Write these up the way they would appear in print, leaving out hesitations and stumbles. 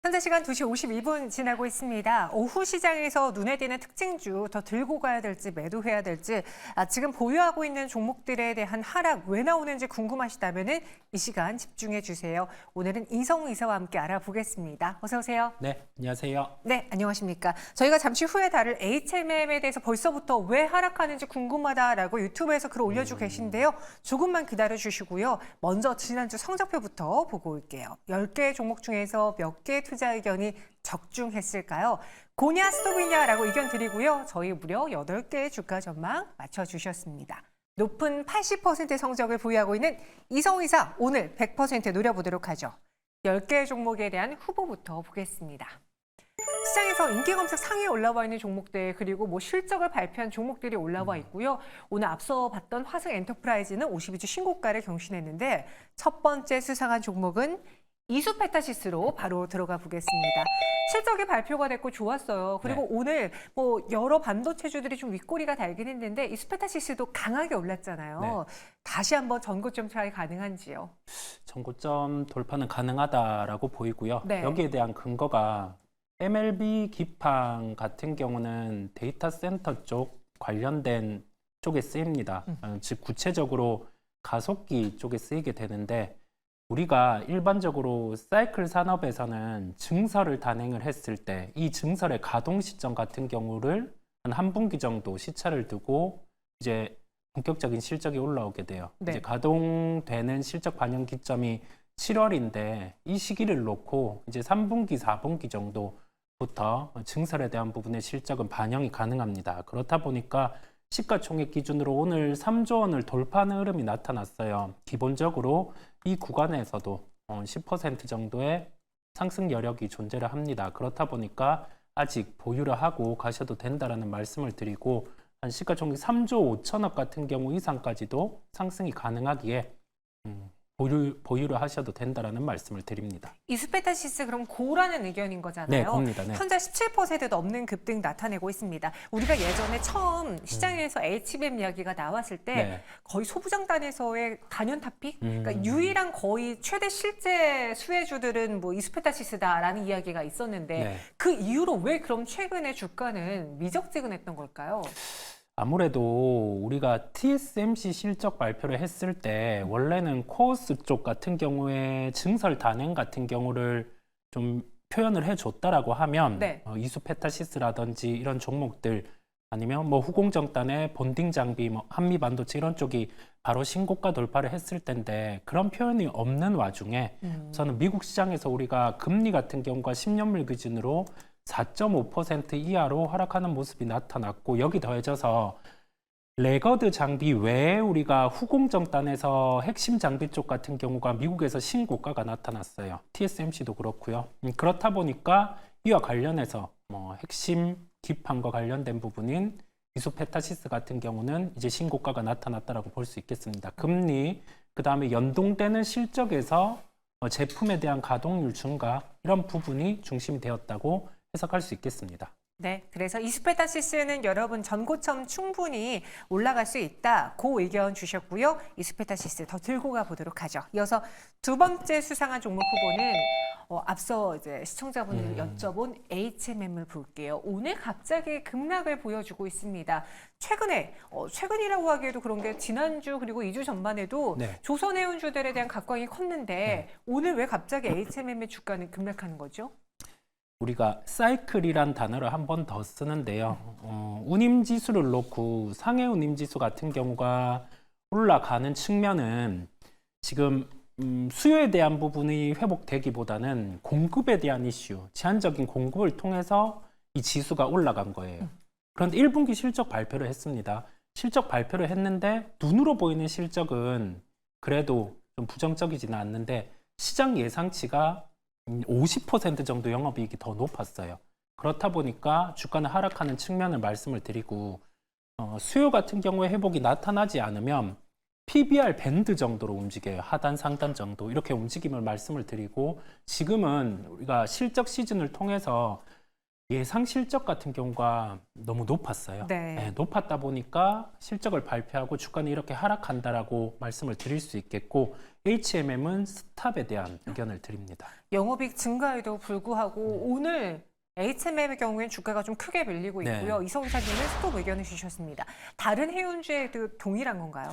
현재 시간 2시 52분 지나고 있습니다. 오후 시장에서 눈에 띄는 특징주 더 들고 가야 될지 매도해야 될지 지금 보유하고 있는 종목들에 대한 하락 왜 나오는지 궁금하시다면 이 시간 집중해 주세요. 오늘은 이성우 이사와 함께 알아보겠습니다. 어서 오세요. 네, 안녕하세요. 네, 안녕하십니까. 저희가 잠시 후에 다룰 HMM에 대해서 벌써부터 왜 하락하는지 궁금하다라고 유튜브에서 글을 올려주고 계신데요. 조금만 기다려 주시고요. 먼저 지난주 성적표부터 보고 올게요. 10개 종목 중에서 몇 개 투자 의견이 적중했을까요? 고냐 스톱이냐라고 의견 드리고요. 저희 무려 8개의 주가 전망 맞춰주셨습니다. 높은 80%의 성적을 보유하고 있는 이성우 이사, 오늘 100% 노려보도록 하죠. 10개의 종목에 대한 후보부터 보겠습니다. 시장에서 인기 검색 상위에 올라와 있는 종목들 그리고 실적을 발표한 종목들이 올라와 있고요. 오늘 앞서 봤던 화성 엔터프라이즈는 52주 신고가를 경신했는데 첫 번째 수상한 종목은 이수페타시스로 바로 들어가 보겠습니다. 실적이 발표가 됐고 좋았어요. 그리고 네. 오늘 여러 반도체주들이 좀 윗꼬리가 달긴 했는데 이수페타시스도 강하게 올랐잖아요. 네. 다시 한번 전고점 트라이 가능한지요? 전고점 돌파는 가능하다라고 보이고요. 네. 여기에 대한 근거가 MLB 기판 같은 경우는 데이터 센터 쪽 관련된 쪽에 쓰입니다. 즉 구체적으로 가속기 쪽에 쓰이게 되는데 우리가 일반적으로 사이클 산업에서는 증설을 단행을 했을 때 이 증설의 가동 시점 같은 경우를 한 분기 정도 시차를 두고 이제 본격적인 실적이 올라오게 돼요. 네. 이제 가동되는 실적 반영 기점이 7월인데 이 시기를 놓고 이제 3분기, 4분기 정도부터 증설에 대한 부분의 실적은 반영이 가능합니다. 그렇다 보니까 시가총액 기준으로 오늘 3조 원을 돌파하는 흐름이 나타났어요. 기본적으로 이 구간에서도 10% 정도의 상승 여력이 존재를 합니다. 그렇다 보니까 아직 보유를 하고 가셔도 된다라는 말씀을 드리고 한 시가총액 3조 5천억 같은 경우 이상까지도 상승이 가능하기에 보유를 하셔도 된다라는 말씀을 드립니다. 이수페타시스 그럼 고라는 의견인 거잖아요. 네, 겁니다. 네. 현재 17% 넘는 급등 나타내고 있습니다. 우리가 예전에 처음 시장에서 HBM 이야기가 나왔을 때 네. 거의 소부장단에서의 단연탑픽? 그러니까 유일한 거의 최대 실제 수혜주들은 이수페타시스다라는 이야기가 있었는데 네. 그 이후로 왜 그럼 최근에 주가는 미적지근했던 걸까요? 아무래도 우리가 TSMC 실적 발표를 했을 때 원래는 코어스 쪽 같은 경우에 증설 단행 같은 경우를 좀 표현을 해줬다라고 하면 네. 이수페타시스라든지 이런 종목들 아니면 후공정단의 본딩 장비, 한미 반도체 이런 쪽이 바로 신고가 돌파를 했을 텐데 그런 표현이 없는 와중에 저는 미국 시장에서 우리가 금리 같은 경우가 10년물 기준으로 4.5% 이하로 하락하는 모습이 나타났고 여기 더해져서 레거드 장비 외에 우리가 후공정단에서 핵심 장비 쪽 같은 경우가 미국에서 신고가가 나타났어요. TSMC도 그렇고요. 그렇다 보니까 이와 관련해서 핵심 기판과 관련된 부분인 이수페타시스 같은 경우는 이제 신고가가 나타났다라고 볼 수 있겠습니다. 금리, 그 다음에 연동되는 실적에서 제품에 대한 가동률 증가 이런 부분이 중심이 되었다고 해석할 수 있겠습니다. 네, 그래서 이수페타시스는 여러분 전고점 충분히 올라갈 수 있다. 그 의견 주셨고요. 이수페타시스 더 들고 가 보도록 하죠. 이어서 두 번째 수상한 종목 후보는 앞서 이제 시청자분들이 여쭤본 HMM을 볼게요. 오늘 갑자기 급락을 보여주고 있습니다. 최근이라고 하기에도 그런 게 지난주 그리고 2주 전반에도 네. 조선해운주들에 대한 각광이 컸는데 오늘 왜 갑자기 HMM의 주가는 급락하는 거죠? 우리가 사이클이란 단어를 한 번 더 쓰는데요. 운임지수를 놓고 상해 운임지수 같은 경우가 올라가는 측면은 지금 수요에 대한 부분이 회복되기보다는 공급에 대한 이슈, 제한적인 공급을 통해서 이 지수가 올라간 거예요. 그런데 1분기 실적 발표를 했습니다. 실적 발표를 했는데 눈으로 보이는 실적은 그래도 좀 부정적이지는 않는데 시장 예상치가 50% 정도 영업이익이 더 높았어요. 그렇다 보니까 주가는 하락하는 측면을 말씀을 드리고 수요 같은 경우에 회복이 나타나지 않으면 PBR 밴드 정도로 움직여요. 하단, 상단 정도 이렇게 움직임을 말씀을 드리고 지금은 우리가 실적 시즌을 통해서 예상 실적 같은 경우가 너무 높았어요. 네. 높았다 보니까 실적을 발표하고 주가는 이렇게 하락한다라고 말씀을 드릴 수 있겠고 HMM은 스탑에 대한 의견을 드립니다. 영업이익 증가에도 불구하고 오늘 HMM의 경우에는 주가가 좀 크게 밀리고 네. 있고요. 이성 이사님은 스톱 의견을 주셨습니다. 다른 해운주에도 동일한 건가요?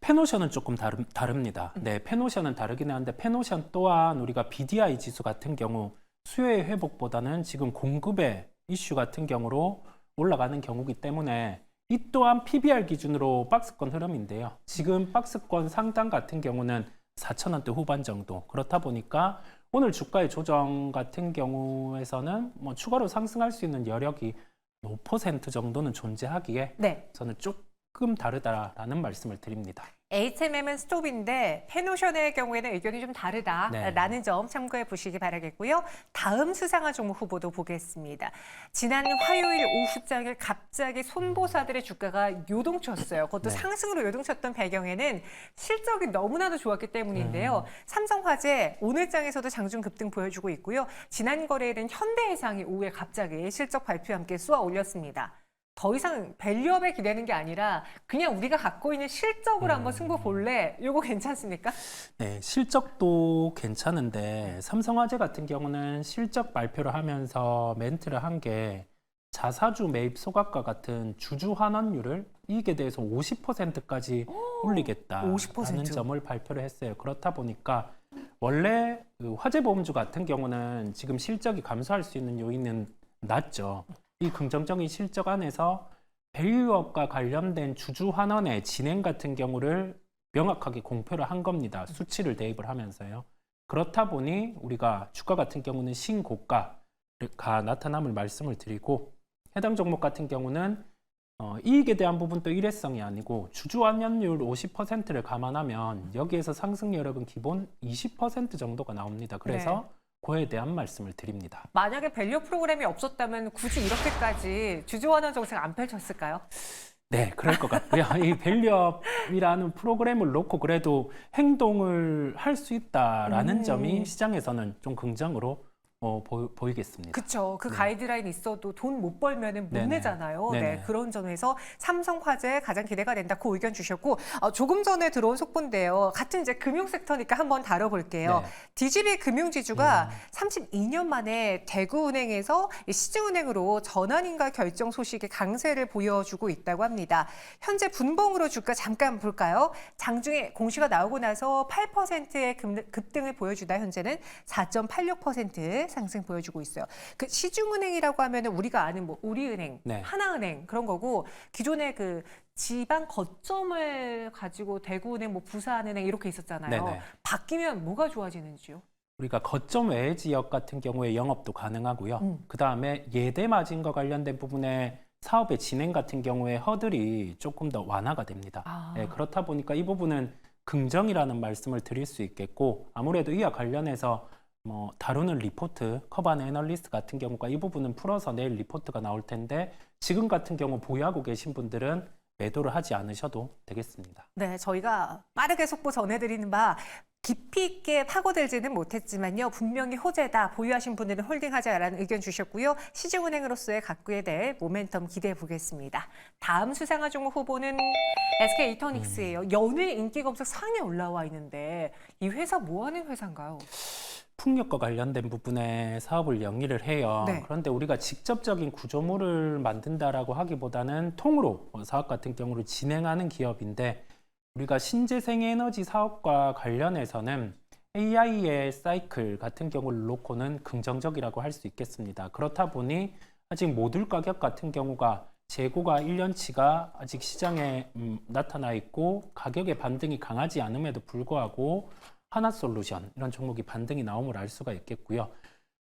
페노션은 조금 다릅니다. 네, 페노션은 다르긴 한데 페노션 또한 우리가 BDI 지수 같은 경우 수요의 회복보다는 지금 공급의 이슈 같은 경우로 올라가는 경우이기 때문에 이 또한 PBR 기준으로 박스권 흐름인데요. 지금 박스권 상단 같은 경우는 4,000원대 후반 정도. 그렇다 보니까 오늘 주가의 조정 같은 경우에서는 뭐 추가로 상승할 수 있는 여력이 5% 정도는 존재하기에 네. 저는 조금 다르다라는 말씀을 드립니다. HMM은 스톱인데 페노션의 경우에는 의견이 좀 다르다라는 점 참고해 보시기 바라겠고요. 다음 수상한 종목 후보도 보겠습니다. 지난 화요일 오후장에 갑자기 손보사들의 주가가 요동쳤어요. 그것도 네. 상승으로 요동쳤던 배경에는 실적이 너무나도 좋았기 때문인데요. 삼성화재 오늘장에서도 장중 급등 보여주고 있고요. 지난 거래일은 현대해상이 오후에 갑자기 실적 발표와 함께 쏘아 올렸습니다. 더 이상 밸류업에 기대는 게 아니라 그냥 우리가 갖고 있는 실적으로 한번 승부 볼래? 요거 괜찮습니까? 네, 실적도 괜찮은데 삼성화재 같은 경우는 실적 발표를 하면서 멘트를 한 게 자사주 매입 소각과 같은 주주 환원율을 이익에 대해서 50%까지 올리겠다라는 50%? 점을 발표를 했어요. 그렇다 보니까 원래 그 화재보험주 같은 경우는 지금 실적이 감소할 수 있는 요인은 낮죠. 이 긍정적인 실적 안에서 밸류업과 관련된 주주 환원의 진행 같은 경우를 명확하게 공표를 한 겁니다. 수치를 대입을 하면서요. 그렇다 보니 우리가 주가 같은 경우는 신고가가 나타남을 말씀을 드리고 해당 종목 같은 경우는 이익에 대한 부분도 일회성이 아니고 주주 환원율 50%를 감안하면 여기에서 상승 여력은 기본 20% 정도가 나옵니다. 그래서 그에 대한 말씀을 드립니다. 만약에 밸류 프로그램이 없었다면 굳이 이렇게까지 주주 환원 정책 안 펼쳤을까요? 네, 그럴 것 같고요. 이 밸류업이라는 프로그램을 놓고 그래도 행동을 할 수 있다라는 점이 시장에서는 좀 긍정으로 보이겠습니다. 그렇죠. 그 가이드라인 있어도 돈 못 벌면은 못 네네. 내잖아요. 네, 네네. 그런 점에서 삼성화재 가장 기대가 된다. 그 의견 주셨고 조금 전에 들어온 속보인데요. 같은 이제 금융 섹터니까 한번 다뤄볼게요. 네. DGB 금융지주가 32년 만에 대구은행에서 시중은행으로 전환인가 결정 소식에 강세를 보여주고 있다고 합니다. 현재 분봉으로 주가 잠깐 볼까요? 장중에 공시가 나오고 나서 8%의 급등을 보여주다 현재는 4.86% 상승 보여주고 있어요. 그 시중은행이라고 하면은 우리가 아는 뭐 우리은행, 네. 하나은행 그런 거고 기존에 그 지방 거점을 가지고 대구은행, 뭐 부산은행 이렇게 있었잖아요. 네네. 바뀌면 뭐가 좋아지는지요? 우리가 거점 외 지역 같은 경우에 영업도 가능하고요. 그다음에 예대 마진과 관련된 부분에 사업의 진행 같은 경우에 허들이 조금 더 완화가 됩니다. 네, 그렇다 보니까 이 부분은 긍정이라는 말씀을 드릴 수 있겠고 아무래도 이와 관련해서 뭐 다루는 리포트, 커반 애널리스트 같은 경우가 이 부분은 풀어서 내일 리포트가 나올 텐데 지금 같은 경우 보유하고 계신 분들은 매도를 하지 않으셔도 되겠습니다. 네, 저희가 빠르게 속보 전해드리는 바 깊이 있게 파고들지는 못했지만요. 분명히 호재다. 보유하신 분들은 홀딩하자라는 의견 주셨고요. 시중은행으로서의 갖게 될 모멘텀 기대해 보겠습니다. 다음 수상한 종목 후보는 SK 이터닉스예요. 연일 인기 검색 상위에 올라와 있는데 이 회사 뭐 하는 회사인가요? 풍력과 관련된 부분에 사업을 영위를 해요. 네. 그런데 우리가 직접적인 구조물을 만든다라고 하기보다는 통으로 사업 같은 경우를 진행하는 기업인데 우리가 신재생에너지 사업과 관련해서는 AI의 사이클 같은 경우를 놓고는 긍정적이라고 할 수 있겠습니다. 그렇다 보니 아직 모듈 가격 같은 경우가 재고가 1년치가 아직 시장에 나타나 있고 가격의 반등이 강하지 않음에도 불구하고 하나솔루션 이런 종목이 반등이 나옴을 알 수가 있겠고요.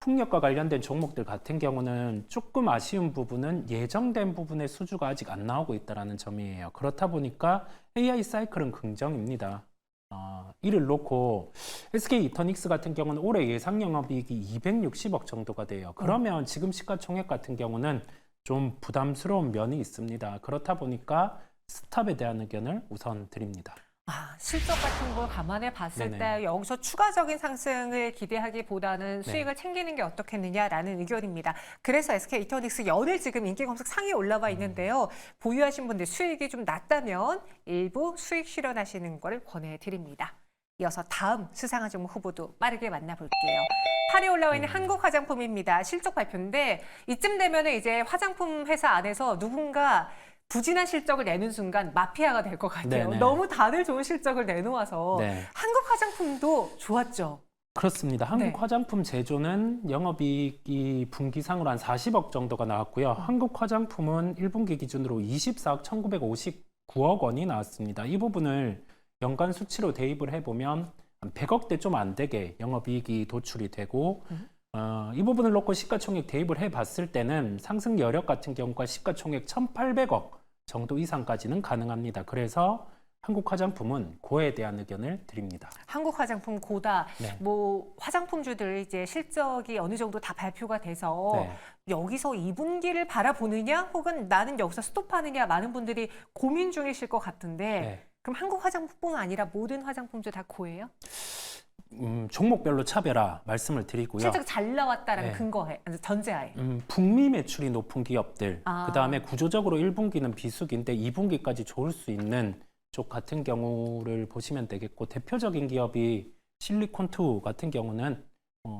풍력과 관련된 종목들 같은 경우는 조금 아쉬운 부분은 예정된 부분의 수주가 아직 안 나오고 있다는 점이에요. 그렇다 보니까 AI 사이클은 긍정입니다. 이를 놓고 SK 이터닉스 같은 경우는 올해 예상 영업이익이 260억 정도가 돼요. 그러면 지금 시가총액 같은 경우는 좀 부담스러운 면이 있습니다. 그렇다 보니까 스탑에 대한 의견을 우선 드립니다. 실적 같은 걸 감안해 봤을 네네. 때 여기서 추가적인 상승을 기대하기보다는 네. 수익을 챙기는 게 어떻겠느냐라는 의견입니다. 그래서 SK 이터닉스 연일 지금 인기 검색 상위에 올라와 있는데요. 보유하신 분들 수익이 좀 낮다면 일부 수익 실현하시는 걸 권해드립니다. 이어서 다음 수상한 종목 후보도 빠르게 만나볼게요. 8위 올라와 있는 한국 화장품입니다. 실적 발표인데 이쯤 되면은 이제 화장품 회사 안에서 누군가 부진한 실적을 내는 순간 마피아가 될 것 같아요. 네네. 너무 다들 좋은 실적을 내놓아서 네. 한국 화장품도 좋았죠. 그렇습니다. 한국 네. 화장품 제조는 영업이익이 분기상으로 한 40억 정도가 나왔고요. 한국 화장품은 1분기 기준으로 24억 1,959억 원이 나왔습니다. 이 부분을 연간 수치로 대입을 해보면 한 100억대 좀 안 되게 영업이익이 도출이 되고 이 부분을 놓고 시가총액 대입을 해봤을 때는 상승 여력 같은 경우가 시가총액 1,800억 정도 이상까지는 가능합니다. 그래서 한국 화장품은 고에 대한 의견을 드립니다. 한국 화장품 고다. 네. 뭐 화장품주들 이제 실적이 어느 정도 다 발표가 돼서 네. 여기서 2분기를 바라보느냐 혹은 나는 여기서 스톱하느냐 많은 분들이 고민 중이실 것 같은데 네. 그럼 한국 화장품뿐만 아니라 모든 화장품주 다 고예요? 종목별로 차별화 말씀을 드리고요. 실적 잘 나왔다라는 네. 근거에 전제하에. 북미 매출이 높은 기업들, 아. 그다음에 구조적으로 1분기는 비수기인데 2분기까지 좋을 수 있는 쪽 같은 경우를 보시면 되겠고 대표적인 기업이 실리콘2 같은 경우는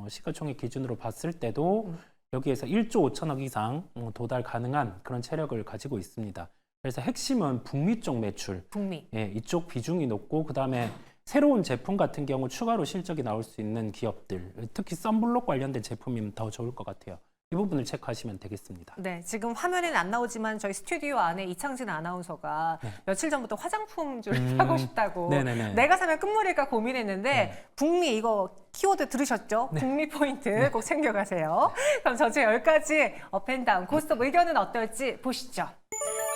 시가총액 기준으로 봤을 때도 여기에서 1조 5천억 이상 도달 가능한 그런 체력을 가지고 있습니다. 그래서 핵심은 북미 쪽 매출, 북미. 예, 이쪽 비중이 높고 그다음에 새로운 제품 같은 경우 추가로 실적이 나올 수 있는 기업들, 특히 썬블록 관련된 제품이면 더 좋을 것 같아요. 이 부분을 체크하시면 되겠습니다. 네, 지금 화면에는 안 나오지만 저희 스튜디오 안에 이창진 아나운서가 네. 며칠 전부터 화장품주를 사고 싶다고 네네네. 내가 사면 끝물일까 고민했는데 네. 북미 이거 키워드 들으셨죠? 북미 포인트 꼭 챙겨가세요. 그럼 전체 10가지 업앤다운 고스톱 의견은 어떨지 보시죠.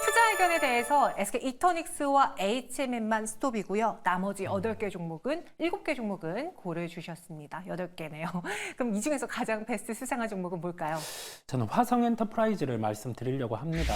투자 의견에 대해서 SK 이터닉스와 HMM만 스톱이고요. 나머지 8개 종목은 7개 종목은 고를 주셨습니다. 8개네요. 그럼 이 중에서 가장 베스트 수상한 종목은 뭘까요? 저는 화성엔터프라이즈를 말씀드리려고 합니다.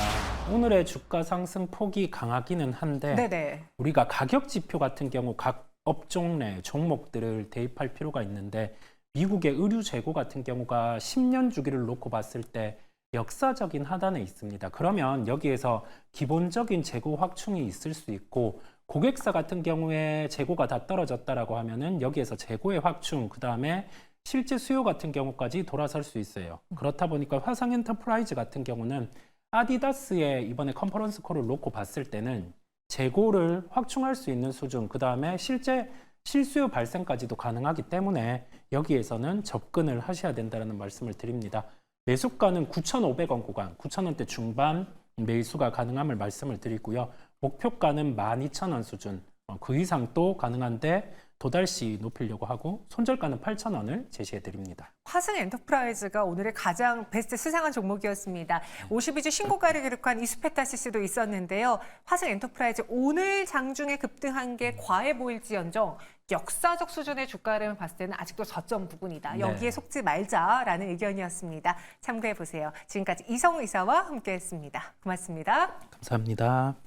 오늘의 주가 상승 폭이 강하기는 한데 네네. 우리가 가격 지표 같은 경우 각 업종 내 종목들을 대입할 필요가 있는데 미국의 의류 재고 같은 경우가 10년 주기를 놓고 봤을 때 역사적인 하단에 있습니다. 그러면 여기에서 기본적인 재고 확충이 있을 수 있고 고객사 같은 경우에 재고가 다 떨어졌다라고 하면은 여기에서 재고의 확충, 그다음에 실제 수요 같은 경우까지 돌아설 수 있어요. 그렇다 보니까 화성엔터프라이즈 같은 경우는 아디다스의 이번에 컨퍼런스 콜을 놓고 봤을 때는 재고를 확충할 수 있는 수준, 그다음에 실제 실수요 발생까지도 가능하기 때문에 여기에서는 접근을 하셔야 된다는 말씀을 드립니다. 매수가는 9,500원 구간, 9,000원대 중반 매수가 가능함을 말씀을 드리고요. 목표가는 12,000원 수준, 그 이상 또 가능한데 도달시 높이려고 하고 손절가는 8,000원을 제시해 드립니다. 화성 엔터프라이즈가 오늘의 가장 베스트 수상한 종목이었습니다. 52주 신고가를 기록한 이스페타시스도 있었는데요. 화성 엔터프라이즈 오늘 장중에 급등한 게 과해 보일지언정 역사적 수준의 주가를 봤을 때는 아직도 저점 부분이다. 여기에 네. 속지 말자라는 의견이었습니다. 참고해 보세요. 지금까지 이성우 이사와 함께했습니다. 고맙습니다. 감사합니다.